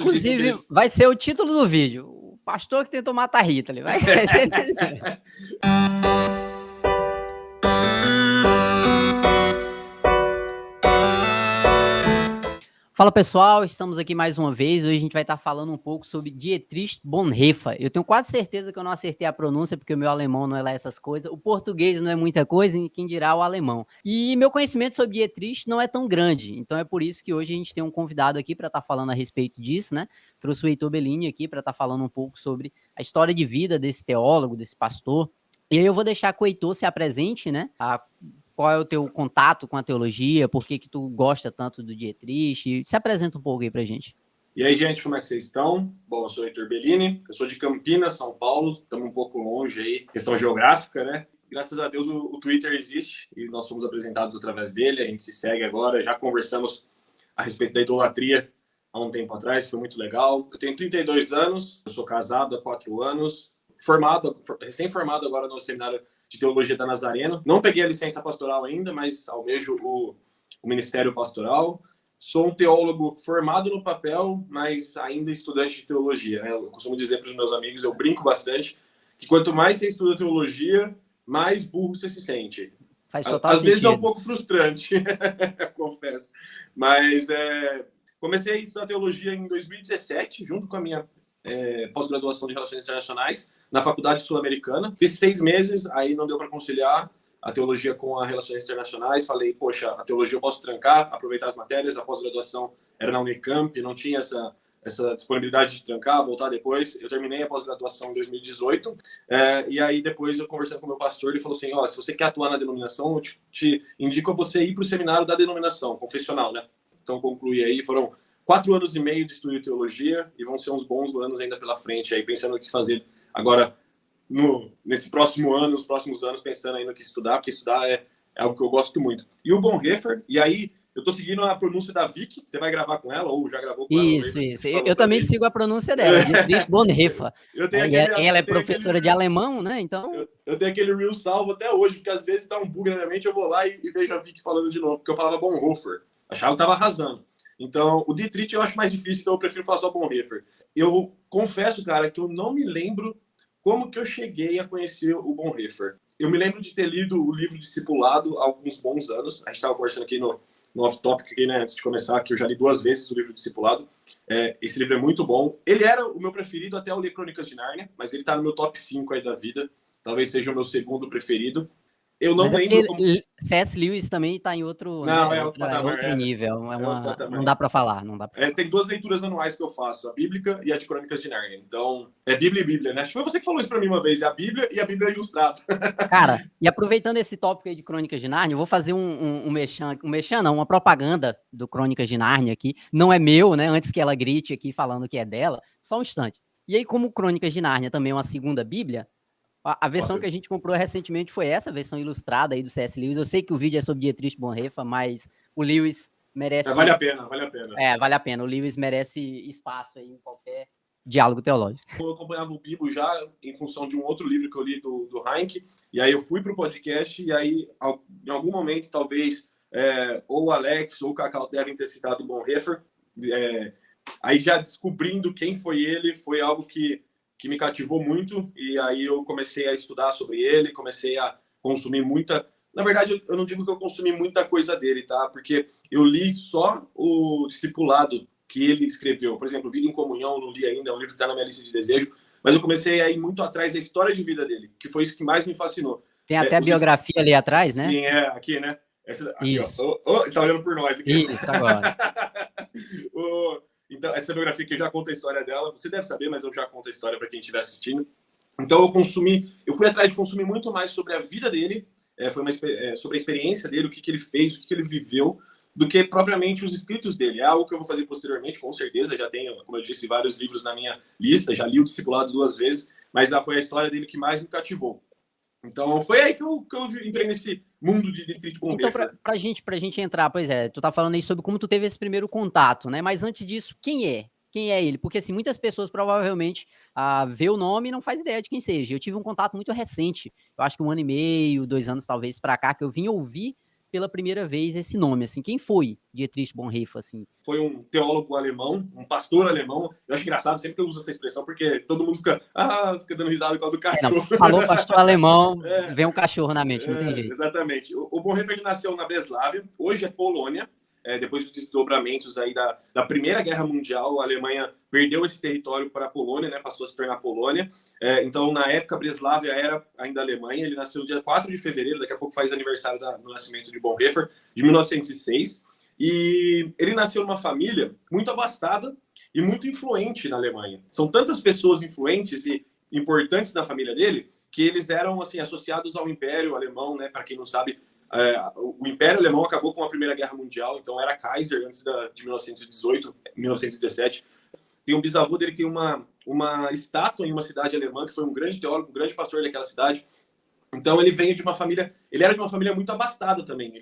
Inclusive, vai ser o título do vídeo. O pastor que tentou matar Hitler. Vai ser... Fala pessoal, estamos aqui mais uma vez. Hoje a gente vai estar falando um pouco sobre Dietrich Bonhoeffer. Eu tenho quase certeza que eu não acertei a pronúncia, porque o meu alemão não é lá essas coisas. O português não é muita coisa, e quem dirá o alemão. E meu conhecimento sobre Dietrich não é tão grande. Então é por isso que hoje a gente tem um convidado aqui para estar falando a respeito disso, né? Trouxe o Heitor Bellini aqui para estar falando um pouco sobre a história de vida desse teólogo, desse pastor. E aí eu vou deixar que o Heitor se apresente, né? Qual é o teu contato com a teologia, por que tu gosta tanto do Dietrich? Se apresenta um pouco aí pra gente. E aí, gente, como é que vocês estão? Bom, eu sou o Heitor Bellini, eu sou de Campinas, São Paulo, estamos um pouco longe aí, questão geográfica, né? Graças a Deus o Twitter existe e nós fomos apresentados através dele, a gente se segue agora, já conversamos a respeito da idolatria há um tempo atrás, foi muito legal. Eu tenho 32 anos, eu sou casado há 4 anos, recém-formado agora no seminário de Teologia da Nazareno. Não peguei a licença pastoral ainda, mas almejo o ministério pastoral. Sou um teólogo formado no papel, mas ainda estudante de teologia, né? Eu costumo dizer para os meus amigos, eu brinco bastante, que quanto mais você estuda teologia, mais burro você se sente. Faz total Às sentido. vezes é um pouco frustrante, confesso. Mas comecei a estudar teologia em 2017, junto com a minha pós-graduação de Relações Internacionais, na Faculdade Sul-Americana. Fiz 6 meses, aí não deu para conciliar a teologia com as Relações Internacionais. Falei, poxa, a teologia eu posso trancar, aproveitar as matérias. A pós-graduação era na Unicamp, não tinha essa disponibilidade de trancar, voltar depois. Eu terminei a pós-graduação em 2018, e aí depois eu conversando com o meu pastor, ele falou assim, se você quer atuar na denominação, eu te indico a você ir para o seminário da denominação, confessional, né? Então concluí aí, foram 4 anos e meio de estudo de teologia e vão ser uns bons anos ainda pela frente, aí pensando no que fazer agora nesse próximo ano, nos próximos anos, pensando aí no que estudar, porque estudar é algo que eu gosto muito. E o Bonhoeffer, e aí eu tô seguindo a pronúncia da Vicky, você vai gravar com ela ou já gravou com ela? Isso. Eu também sigo a pronúncia dela, Dietrich Bonhoeffer. Ela é professora de alemão, né? Então... Eu tenho aquele reel salvo até hoje, porque às vezes dá um bug na minha mente, eu vou lá e vejo a Vicky falando de novo, porque eu falava Bonhoeffer, achava que tava arrasando. Então, o Dietrich eu acho mais difícil, então eu prefiro falar só Bonhoeffer. Eu confesso, cara, que eu não me lembro como que eu cheguei a conhecer o Bonhoeffer. Eu me lembro de ter lido o livro Discipulado há alguns bons anos. A gente estava conversando aqui no off-topic, aqui, né, antes de começar, que eu já li 2 vezes o livro Discipulado. Esse livro é muito bom. Ele era o meu preferido até eu ler Crônicas de Nárnia, mas ele está no meu top 5 aí da vida. Talvez seja o meu segundo preferido. Eu não lembro como... C.S. Lewis também está em outro, não, né, outro patamar, outro nível. Não dá para falar. Tem 2 leituras anuais que eu faço, a Bíblica e a de Crônicas de Nárnia. Então, é Bíblia e Bíblia, né? Acho que foi você que falou isso para mim uma vez, é a Bíblia e a Bíblia Ilustrada. Cara, e aproveitando esse tópico aí de Crônicas de Nárnia, eu vou fazer uma propaganda do Crônicas de Nárnia aqui. Não é meu, né? Antes que ela grite aqui falando que é dela. Só um instante. E aí, como Crônicas de Nárnia também é uma segunda Bíblia, a versão que a gente comprou recentemente foi essa, a versão ilustrada aí do C.S. Lewis. Eu sei que o vídeo é sobre Dietrich Bonhoeffer, mas o Lewis merece... Vale a pena. Vale a pena. O Lewis merece espaço aí em qualquer diálogo teológico. Eu acompanhava o Bibo já em função de um outro livro que eu li do Heinck, e aí eu fui para o podcast, e aí em algum momento, talvez, ou o Alex ou o Cacau devem ter citado o Bonhoeffer, aí já descobrindo quem foi ele, foi algo que me cativou muito, e aí eu comecei a estudar sobre ele, comecei a consumir muita... Na verdade, eu não digo que eu consumi muita coisa dele, tá? Porque eu li só o Discipulado que ele escreveu. Por exemplo, Vida em Comunhão, eu não li ainda, é um livro que está na minha lista de desejo, mas eu comecei a ir muito atrás da história de vida dele, que foi isso que mais me fascinou. Tem até a biografia ali atrás, né? Sim, aqui, né? Aqui, isso. Ó. Ele tá olhando por nós aqui. Isso, agora. Então, essa biografia aqui eu já conto a história dela. Você deve saber, mas eu já conto a história para quem estiver assistindo. Então, eu fui atrás de consumir muito mais sobre a vida dele, sobre a experiência dele, o que ele fez, o que ele viveu, do que propriamente os escritos dele. É algo que eu vou fazer posteriormente, com certeza. Já tenho, como eu disse, vários livros na minha lista, já li o Discipulado 2 vezes, mas já foi a história dele que mais me cativou. Então, foi aí que eu entrei nesse mundo de Dietrich Bonhoeffer. Então, pra gente entrar, pois é, tu tá falando aí sobre como tu teve esse primeiro contato, né? Mas antes disso, quem é? Quem é ele? Porque, assim, muitas pessoas provavelmente vê o nome e não faz ideia de quem seja. Eu tive um contato muito recente, eu acho que 1 ano e meio, 2 anos talvez pra cá, que eu vim ouvir pela primeira vez esse nome, assim? Quem foi Dietrich Bonhoeffer, assim? Foi um teólogo alemão, um pastor alemão. Eu acho engraçado sempre que eu uso essa expressão, porque todo mundo fica dando risada por causa do Não, cachorro. falou pastor alemão, vem um cachorro na mente, não tem jeito. Exatamente. O Bonhoeffer ele nasceu na Breslávia, hoje é Polônia. Depois dos desdobramentos aí da Primeira Guerra Mundial, a Alemanha perdeu esse território para a Polônia, né, passou a se tornar Polônia. Então, na época, Breslávia era ainda Alemanha. Ele nasceu no dia 4 de fevereiro, daqui a pouco faz aniversário do nascimento de Bonhoeffer, de 1906. E ele nasceu numa família muito abastada e muito influente na Alemanha. São tantas pessoas influentes e importantes na família dele que eles eram assim associados ao Império Alemão, né? Para quem não sabe, o Império Alemão acabou com a Primeira Guerra Mundial, então era Kaiser antes de 1918, 1917. Tem um bisavô dele que tem uma estátua em uma cidade alemã, que foi um grande teólogo, um grande pastor daquela cidade. Então ele veio de uma família, ele era de uma família muito abastada também.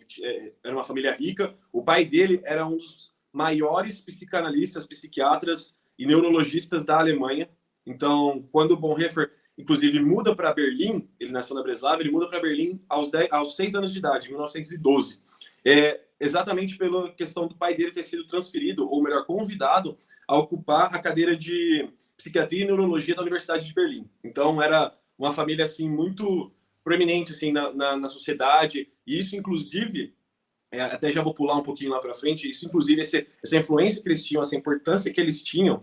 Era uma família rica. O pai dele era um dos maiores psicanalistas, psiquiatras e neurologistas da Alemanha. Então, quando o Bonhoeffer inclusive muda para Berlim, ele nasceu na Breslávia, ele muda para Berlim aos 6 anos de idade, em 1912. Exatamente pela questão do pai dele ter sido transferido, ou melhor, convidado a ocupar a cadeira de psiquiatria e neurologia da Universidade de Berlim. Então, era uma família assim muito proeminente assim, na sociedade, e isso, inclusive, até já vou pular um pouquinho lá para frente, isso, inclusive, essa influência que eles tinham, essa importância que eles tinham,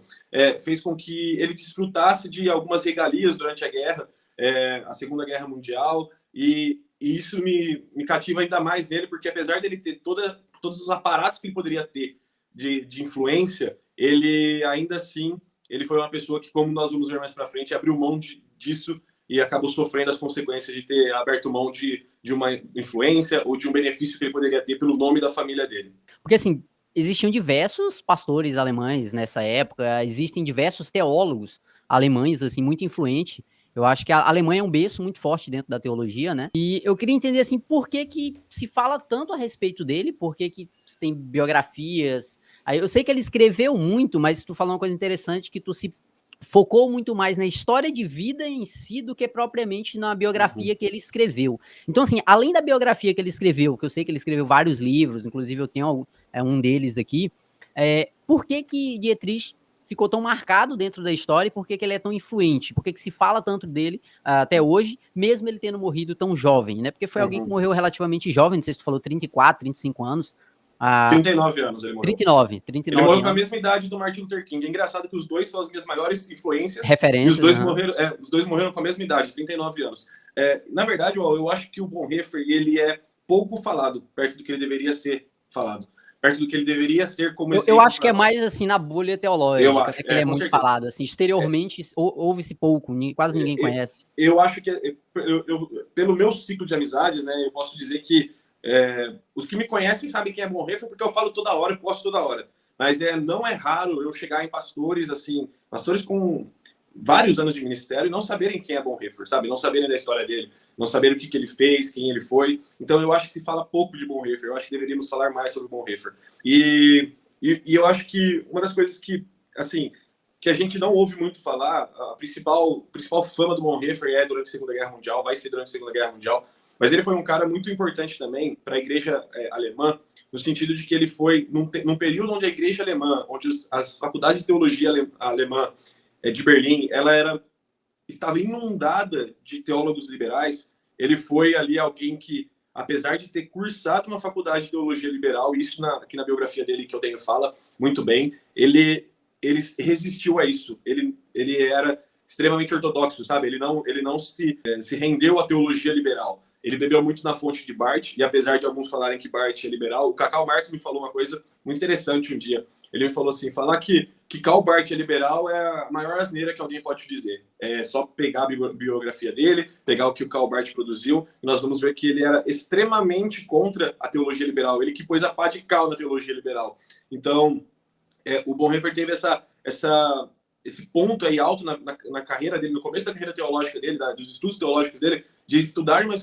fez com que ele desfrutasse de algumas regalias durante a guerra, a Segunda Guerra Mundial, e isso me cativa ainda mais nele, porque apesar dele ter todos os aparatos que ele poderia ter de influência, ele ainda assim, ele foi uma pessoa que, como nós vamos ver mais para frente, abriu mão disso e acabou sofrendo as consequências de ter aberto mão de uma influência ou de um benefício que ele poderia ter pelo nome da família dele. Porque, assim, existiam diversos pastores alemães nessa época, existem diversos teólogos alemães, assim, muito influentes. Eu acho que a Alemanha é um berço muito forte dentro da teologia, né? E eu queria entender, assim, por que se fala tanto a respeito dele, por que tem biografias. Aí eu sei que ele escreveu muito, mas tu falou uma coisa interessante, que tu se focou muito mais na história de vida em si do que propriamente na biografia que ele escreveu. Então, assim, além da biografia que ele escreveu, que eu sei que ele escreveu vários livros, inclusive eu tenho um deles aqui, por que Dietrich ficou tão marcado dentro da história e por que ele é tão influente? Por que se fala tanto dele até hoje, mesmo ele tendo morrido tão jovem, né? Porque foi alguém que morreu relativamente jovem, não sei se tu falou 34, 35 anos, 39 anos ele morreu. 39 ele morreu anos. com a mesma idade do Martin Luther King. É engraçado que os dois são as minhas maiores influências. Referências. E os dois morreram com a mesma idade, 39 anos. Na verdade, eu acho que o Bonhoeffer ele é pouco falado, perto do que ele deveria ser falado. Perto do que ele deveria ser como eu acho que é mais assim na bolha teológica, eu acho, que ele é muito certeza. Falado. Assim, exteriormente ouve-se pouco, quase ninguém conhece. Eu acho que, pelo meu ciclo de amizades, né, eu posso dizer que os que me conhecem sabem quem é Bonhoeffer, porque eu falo toda hora e posto toda hora. Mas não é raro eu chegar em pastores com vários anos de ministério e não saberem quem é Bonhoeffer, sabe? Não saberem da história dele, não saberem o que ele fez, quem ele foi. Então eu acho que se fala pouco de Bonhoeffer, eu acho que deveríamos falar mais sobre Bonhoeffer. E eu acho que uma das coisas que a gente não ouve muito falar, a principal fama do Bonhoeffer durante a Segunda Guerra Mundial, vai ser durante a Segunda Guerra Mundial, mas ele foi um cara muito importante também para a igreja alemã, no sentido de que ele foi, num período onde a igreja alemã, onde as faculdades de teologia alemã de Berlim, ela estava inundada de teólogos liberais. Ele foi ali alguém que, apesar de ter cursado uma faculdade de teologia liberal, isso aqui na biografia dele, que eu tenho fala muito bem, ele resistiu a isso. Ele era extremamente ortodoxo, sabe? Ele não se rendeu à teologia liberal. Ele bebeu muito na fonte de Barth, e apesar de alguns falarem que Barth é liberal, o Karl Marx me falou uma coisa muito interessante um dia. Ele me falou assim, falar que Karl Barth é liberal é a maior asneira que alguém pode dizer. É só pegar a biografia dele, pegar o que o Karl Barth produziu, e nós vamos ver que ele era extremamente contra a teologia liberal. Ele que pôs a pá de cal na teologia liberal. Então, o Bonhoeffer teve esse ponto aí alto na carreira dele, no começo da carreira teológica dele, dos estudos teológicos dele, de estudar em uma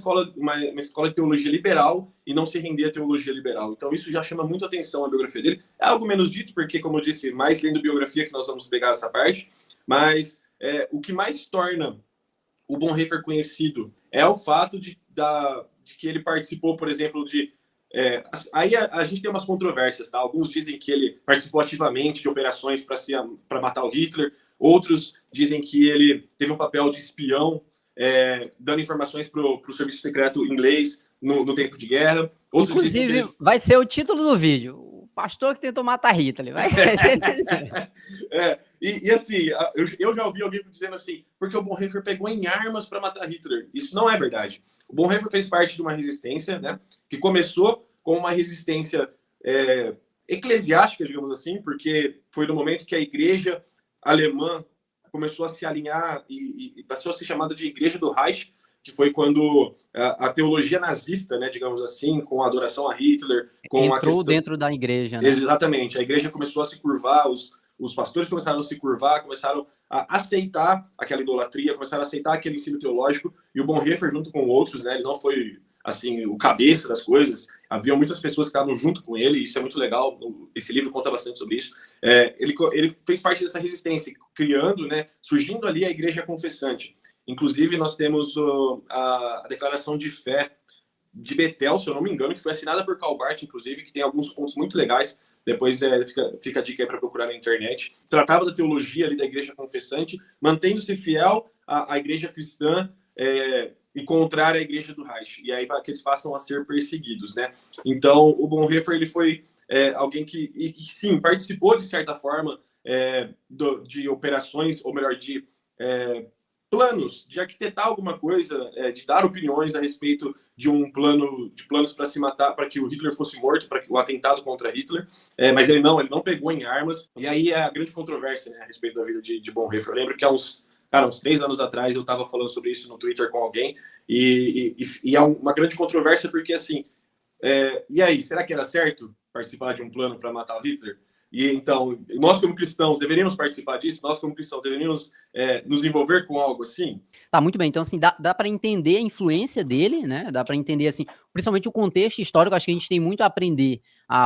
escola de teologia liberal e não se render à teologia liberal. Então isso já chama muito atenção a biografia dele. É algo menos dito, porque, como eu disse, mais lendo biografia que nós vamos pegar essa parte, mas o que mais torna o Bonhoeffer conhecido é o fato de que ele participou, por exemplo, de Aí a gente tem umas controvérsias, tá? Alguns dizem que ele participou ativamente de operações para matar o Hitler, outros dizem que ele teve um papel de espião, dando informações para o serviço secreto inglês no tempo de guerra. Outros Inclusive, dizem que vai ser o título do vídeo. O pastor que tentou matar Hitler. Vai ser... e assim, eu já ouvi alguém dizendo assim, porque o Bonhoeffer pegou em armas para matar Hitler. Isso não é verdade. O Bonhoeffer fez parte de uma resistência, né, que começou com uma resistência eclesiástica, digamos assim, porque foi no momento que a igreja alemã começou a se alinhar e passou a ser chamada de Igreja do Reich, que foi quando a teologia nazista, né, digamos assim, com a adoração a Hitler, com entrou a questão... dentro da igreja, né? Exatamente. A igreja começou a se curvar, os pastores começaram a se curvar, começaram a aceitar aquela idolatria, começaram a aceitar aquele ensino teológico, e o Bonhoeffer, junto com outros, né, ele não foi assim o cabeça das coisas, havia muitas pessoas que estavam junto com ele, isso é muito legal, esse livro conta bastante sobre isso. Ele fez parte dessa resistência, criando, né, surgindo ali a igreja confessante. Inclusive, nós temos a declaração de fé de Betel, se eu não me engano, que foi assinada por Karl Barth, inclusive, que tem alguns pontos muito legais. Depois fica a dica aí para procurar na internet. Tratava da teologia ali da igreja confessante, mantendo-se fiel à igreja cristã e contrária à igreja do Reich. E aí para que eles passam a ser perseguidos, né? Então, o Bonhoeffer, ele foi alguém que sim, participou, de certa forma, de operações, ou melhor, de planos, de arquitetar alguma coisa, de dar opiniões a respeito de planos para se matar, para que o Hitler fosse morto, para que o atentado contra Hitler, mas ele não pegou em armas. E aí é a grande controvérsia, né, a respeito da vida de Bonhoeffer. Eu lembro que há uns 3 anos atrás eu estava falando sobre isso no Twitter com alguém, e é uma grande controvérsia porque, assim, e aí, será que era certo participar de um plano para matar o Hitler? E então, nós como cristãos deveríamos participar disso? Nós como cristãos deveríamos nos envolver com algo assim? Tá, muito bem. Então, assim, dá para entender a influência dele, né? Dá para entender, assim, principalmente o contexto histórico. Acho que a gente tem muito a aprender.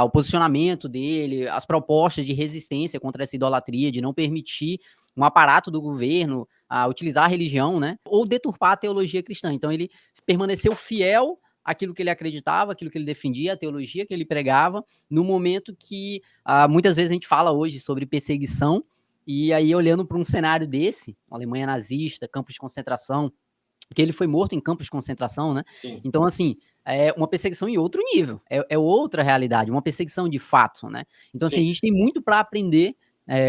O posicionamento dele, as propostas de resistência contra essa idolatria, de não permitir um aparato do governo a utilizar a religião, né? Ou deturpar a teologia cristã. Então, ele permaneceu fiel àquilo que ele acreditava, aquilo que ele defendia, a teologia que ele pregava, no momento que muitas vezes a gente fala hoje sobre perseguição. E aí, olhando para um cenário desse, Alemanha nazista, campos de concentração, que ele foi morto em campos de concentração, né? Sim. Então, assim, é uma perseguição em outro nível, é outra realidade, uma perseguição de fato, né? Então, assim, a gente tem muito para aprender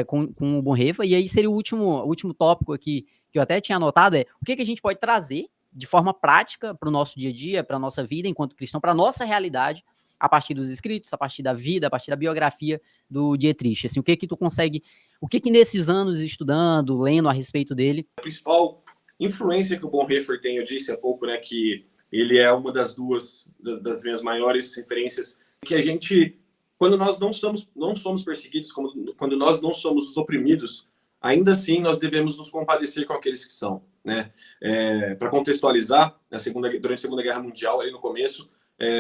com o Bonhoeffer, e aí seria o último tópico aqui, que eu até tinha anotado, o que a gente pode trazer de forma prática para o nosso dia a dia, para a nossa vida enquanto cristão, para a nossa realidade, a partir dos escritos, a partir da vida, a partir da biografia do Dietrich. Assim, o que tu consegue, o que nesses anos estudando, lendo a respeito dele... A principal influência que o Bonhoeffer tem, eu disse há pouco, né, que ele é uma das minhas maiores referências, que a gente, quando nós não somos perseguidos, quando nós não somos os oprimidos, ainda assim nós devemos nos compadecer com aqueles que são, né? Para contextualizar, durante a Segunda Guerra Mundial, ali no começo,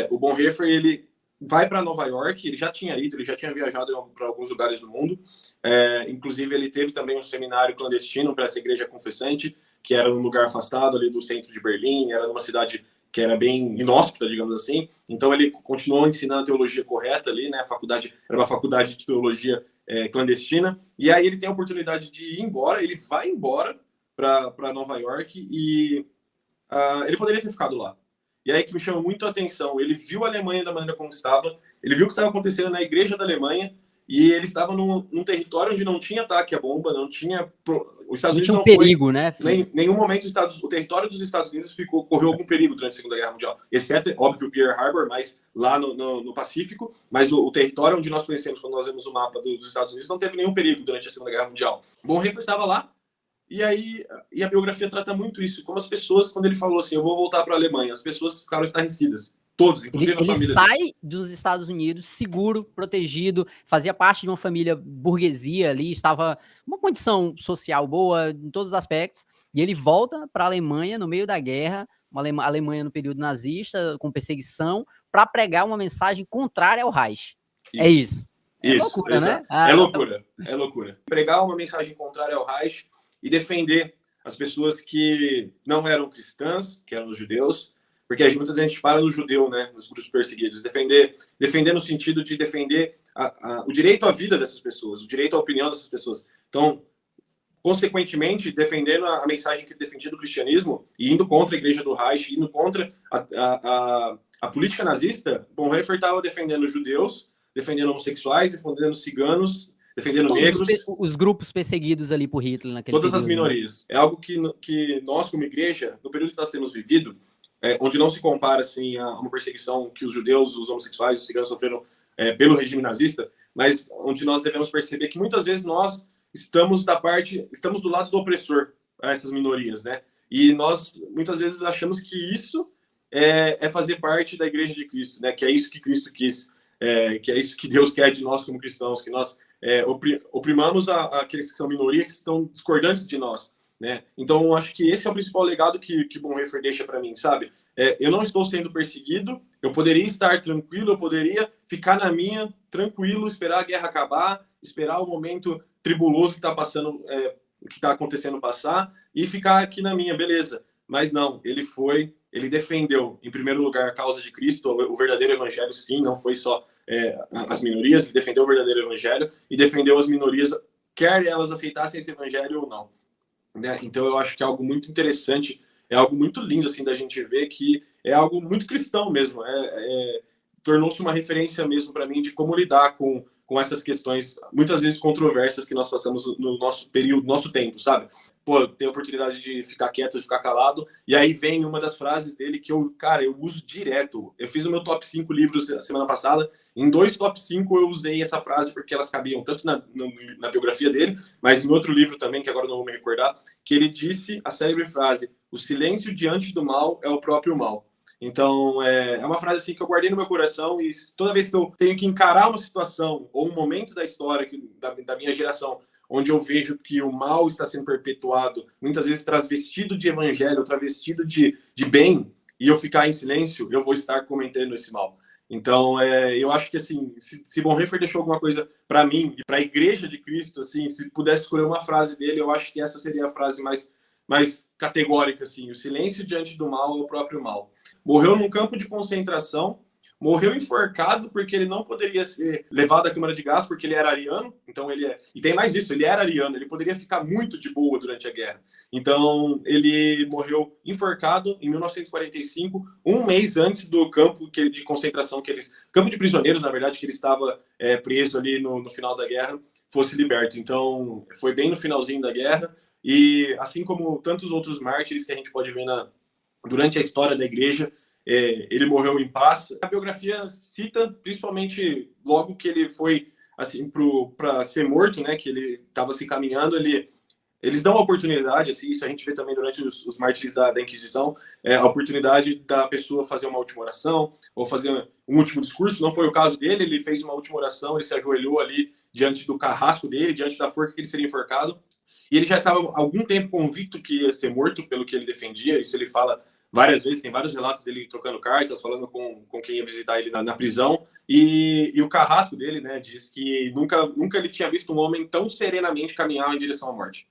o Bonhoeffer, ele vai para Nova York, ele já tinha viajado para alguns lugares do mundo, inclusive ele teve também um seminário clandestino para essa igreja confessante, que era num lugar afastado ali do centro de Berlim, era numa cidade que era bem inóspita, digamos assim. Então ele continuou ensinando a teologia correta ali, né? A faculdade era uma faculdade de teologia clandestina, e aí ele tem a oportunidade de ir embora, ele vai embora para Nova York e ele poderia ter ficado lá. E aí que me chama muito a atenção, ele viu a Alemanha da maneira como estava, ele viu o que estava acontecendo na igreja da Alemanha, e ele estava num território onde não tinha ataque à bomba, não tinha... Os Estados Unidos não tinha perigo, né? Em nenhum momento o território dos Estados Unidos correu algum perigo durante a Segunda Guerra Mundial, exceto, óbvio, Pearl Harbor, mas lá no Pacífico, mas o território onde nós conhecemos quando nós vemos o mapa dos Estados Unidos não teve nenhum perigo durante a Segunda Guerra Mundial. Bonhoeffer estava lá, e a biografia trata muito isso, como as pessoas, quando ele falou assim, eu vou voltar para a Alemanha, as pessoas ficaram estarrecidas. Todos, inclusive a família. Ele sai dos Estados Unidos seguro, protegido, fazia parte de uma família burguesia ali, estava uma condição social boa em todos os aspectos, e ele volta para a Alemanha no meio da guerra, uma Alemanha no período nazista, com perseguição, para pregar uma mensagem contrária ao Reich. Isso. É isso. É loucura, exato. Né? É loucura. Pregar uma mensagem contrária ao Reich e defender as pessoas que não eram cristãs, que eram os judeus, porque muitas vezes a gente para no judeu, né, nos grupos perseguidos, defender no sentido de defender o direito à vida dessas pessoas, o direito à opinião dessas pessoas. Então, consequentemente, defendendo a mensagem que defendia do cristianismo e indo contra a igreja do Reich, indo contra a política nazista, Bonhoeffer estava defendendo judeus, defendendo homossexuais, defendendo ciganos, defendendo Todos negros. os grupos perseguidos ali por Hitler naquele Todas período, as minorias. Né? É algo que nós, como igreja, no período que nós temos vivido, onde não se compara assim, a uma perseguição que os judeus, os homossexuais, os ciganos sofreram pelo regime nazista, mas onde nós devemos perceber que muitas vezes nós estamos do lado do opressor a essas minorias, né? E nós muitas vezes achamos que isso é fazer parte da Igreja de Cristo, né? Que é isso que Cristo quis, que é isso que Deus quer de nós como cristãos, que nós oprimamos aqueles que são minoria, que estão discordantes de nós, né? Então, eu acho que esse é o principal legado que Bonhoeffer deixa para mim, sabe? Eu não estou sendo perseguido, eu poderia estar tranquilo, eu poderia ficar na minha, tranquilo, esperar a guerra acabar, esperar o momento tribuloso que está passando, que está acontecendo passar, e ficar aqui na minha, beleza. Mas não, ele defendeu, em primeiro lugar, a causa de Cristo, o verdadeiro evangelho, sim, não foi só as minorias, ele defendeu o verdadeiro evangelho e defendeu as minorias, quer elas aceitassem esse evangelho ou não. Né? Então, eu acho que é algo muito interessante, é algo muito lindo assim da gente ver, que é algo muito cristão mesmo, tornou-se uma referência mesmo para mim de como lidar com essas questões, muitas vezes controversas que nós passamos no nosso período, nosso tempo, sabe? Pô, eu tenho a oportunidade de ficar quieto, de ficar calado, e aí vem uma das frases dele que eu uso direto. Eu fiz o meu top 5 livros a semana passada, em 2 top 5 eu usei essa frase porque elas cabiam tanto na biografia dele, mas em outro livro também, que agora não vou me recordar, que ele disse a célebre frase: o silêncio diante do mal é o próprio mal. Então, é uma frase assim que eu guardei no meu coração, e toda vez que eu tenho que encarar uma situação ou um momento da história da minha geração, onde eu vejo que o mal está sendo perpetuado, muitas vezes travestido de evangelho, travestido de bem, e eu ficar em silêncio, eu vou estar cometendo esse mal. Então, eu acho que assim, se Bonhoeffer deixou alguma coisa para mim e para a Igreja de Cristo, assim, se pudesse escolher uma frase dele, eu acho que essa seria a frase mais categórica, assim: o silêncio diante do mal é o próprio mal. Morreu num campo de concentração, morreu enforcado porque ele não poderia ser levado à câmara de gás porque ele era ariano. Então e tem mais disso, ele era ariano, ele poderia ficar muito de boa durante a guerra. Então ele morreu enforcado em 1945, um mês antes do campo de concentração campo de prisioneiros, na verdade, que ele estava preso ali no final da guerra, fosse liberto. Então foi bem no finalzinho da guerra. E assim como tantos outros mártires que a gente pode ver durante a história da igreja, ele morreu em paz. A biografia cita, principalmente logo que ele foi assim para ser morto, né, que ele estava se caminhando, eles dão a oportunidade, assim, isso a gente vê também durante os mártires da Inquisição, a oportunidade da pessoa fazer uma última oração ou fazer um último discurso. Não foi o caso dele, ele fez uma última oração, ele se ajoelhou ali diante do carrasco dele, diante da forca que ele seria enforcado. E ele já estava há algum tempo convicto que ia ser morto pelo que ele defendia. Isso ele fala várias vezes, tem vários relatos dele trocando cartas, falando com quem ia visitar ele na prisão. E o carrasco dele, né, diz que nunca ele tinha visto um homem tão serenamente caminhar em direção à morte.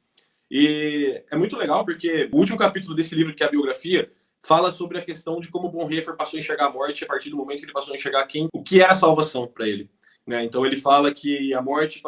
E é muito legal porque o último capítulo desse livro, que é a biografia, fala sobre a questão de como Bonhoeffer passou a enxergar a morte a partir do momento que ele passou a enxergar o que era salvação para ele. Né? Então ele fala que a morte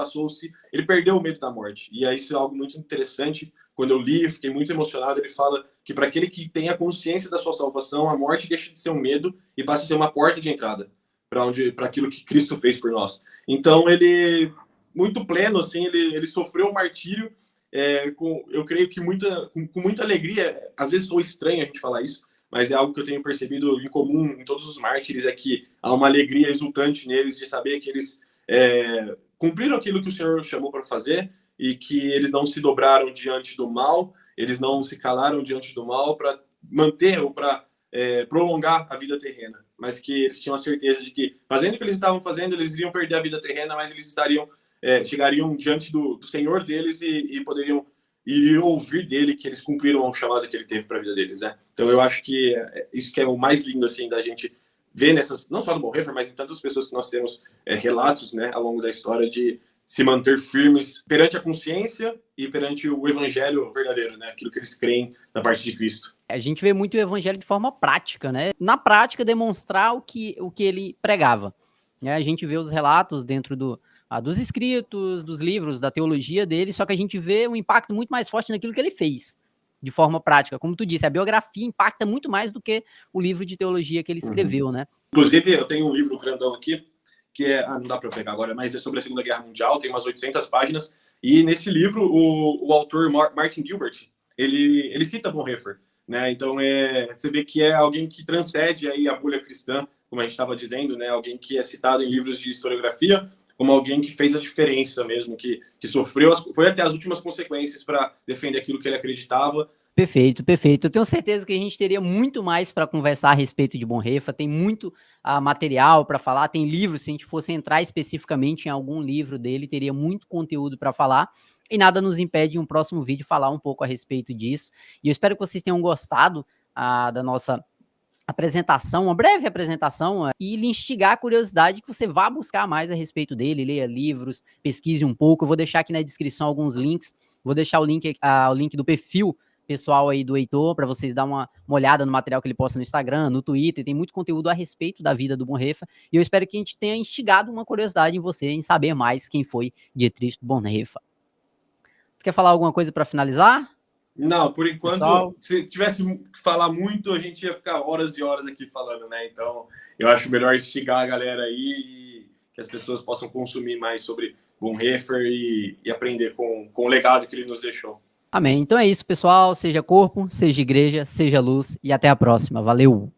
ele perdeu o medo da morte, e isso é algo muito interessante. Quando eu li, eu fiquei muito emocionado. Ele fala que para aquele que tem a consciência da sua salvação, a morte deixa de ser um medo e passa a ser uma porta de entrada para aquilo que Cristo fez por nós. Então ele, muito pleno, assim, ele sofreu um martírio, eu creio que com muita alegria. Às vezes sou estranho a gente falar isso, mas é algo que eu tenho percebido em comum em todos os mártires, é que há uma alegria exultante neles de saber que eles cumpriram aquilo que o Senhor chamou para fazer, e que eles não se dobraram diante do mal, eles não se calaram diante do mal para manter ou para prolongar a vida terrena, mas que eles tinham a certeza de que, fazendo o que eles estavam fazendo, eles iriam perder a vida terrena, mas eles chegariam diante do Senhor deles e poderiam ouvir dele que eles cumpriram o chamado que ele teve para a vida deles, né? Então eu acho que isso que é o mais lindo, assim, da gente ver não só no Bonhoeffer, mas em tantas pessoas que nós temos relatos, né, ao longo da história, de se manter firmes perante a consciência e perante o evangelho verdadeiro, né? Aquilo que eles creem na parte de Cristo. A gente vê muito o evangelho de forma prática, né? Na prática, demonstrar o que ele pregava. Né? A gente vê os relatos dentro dos escritos, dos livros, da teologia dele, só que a gente vê um impacto muito mais forte naquilo que ele fez, de forma prática. Como tu disse, a biografia impacta muito mais do que o livro de teologia que ele escreveu, né? Inclusive, eu tenho um livro grandão aqui, que é... não dá para pegar agora, mas é sobre a Segunda Guerra Mundial, tem umas 800 páginas, e nesse livro, o autor Martin Gilbert, ele cita Bonhoeffer, né? Então, você vê que é alguém que transcende aí a bolha cristã, como a gente estava dizendo, né? Alguém que é citado em livros de historiografia, como alguém que fez a diferença mesmo, que sofreu, foi até as últimas consequências para defender aquilo que ele acreditava. Perfeito, perfeito. Eu tenho certeza que a gente teria muito mais para conversar a respeito de Bonhoeffer, tem muito material para falar, tem livros, se a gente fosse entrar especificamente em algum livro dele, teria muito conteúdo para falar, e nada nos impede em um próximo vídeo falar um pouco a respeito disso. E eu espero que vocês tenham gostado da nossa apresentação, uma breve apresentação, e lhe instigar a curiosidade que você vá buscar mais a respeito dele, leia livros, pesquise um pouco. Eu vou deixar aqui na descrição alguns links, vou deixar o link do perfil pessoal aí do Heitor, para vocês dar uma olhada no material que ele posta no Instagram, no Twitter, tem muito conteúdo a respeito da vida do Bonhoeffer, e eu espero que a gente tenha instigado uma curiosidade em você, em saber mais quem foi Dietrich Bonhoeffer. Você quer falar alguma coisa para finalizar? Não, por enquanto, pessoal, se tivesse que falar muito, a gente ia ficar horas e horas aqui falando, né? Então, eu acho melhor instigar a galera aí e que as pessoas possam consumir mais sobre Bonhoeffer e aprender com o legado que ele nos deixou. Amém. Então é isso, pessoal. Seja corpo, seja igreja, seja luz, e até a próxima. Valeu!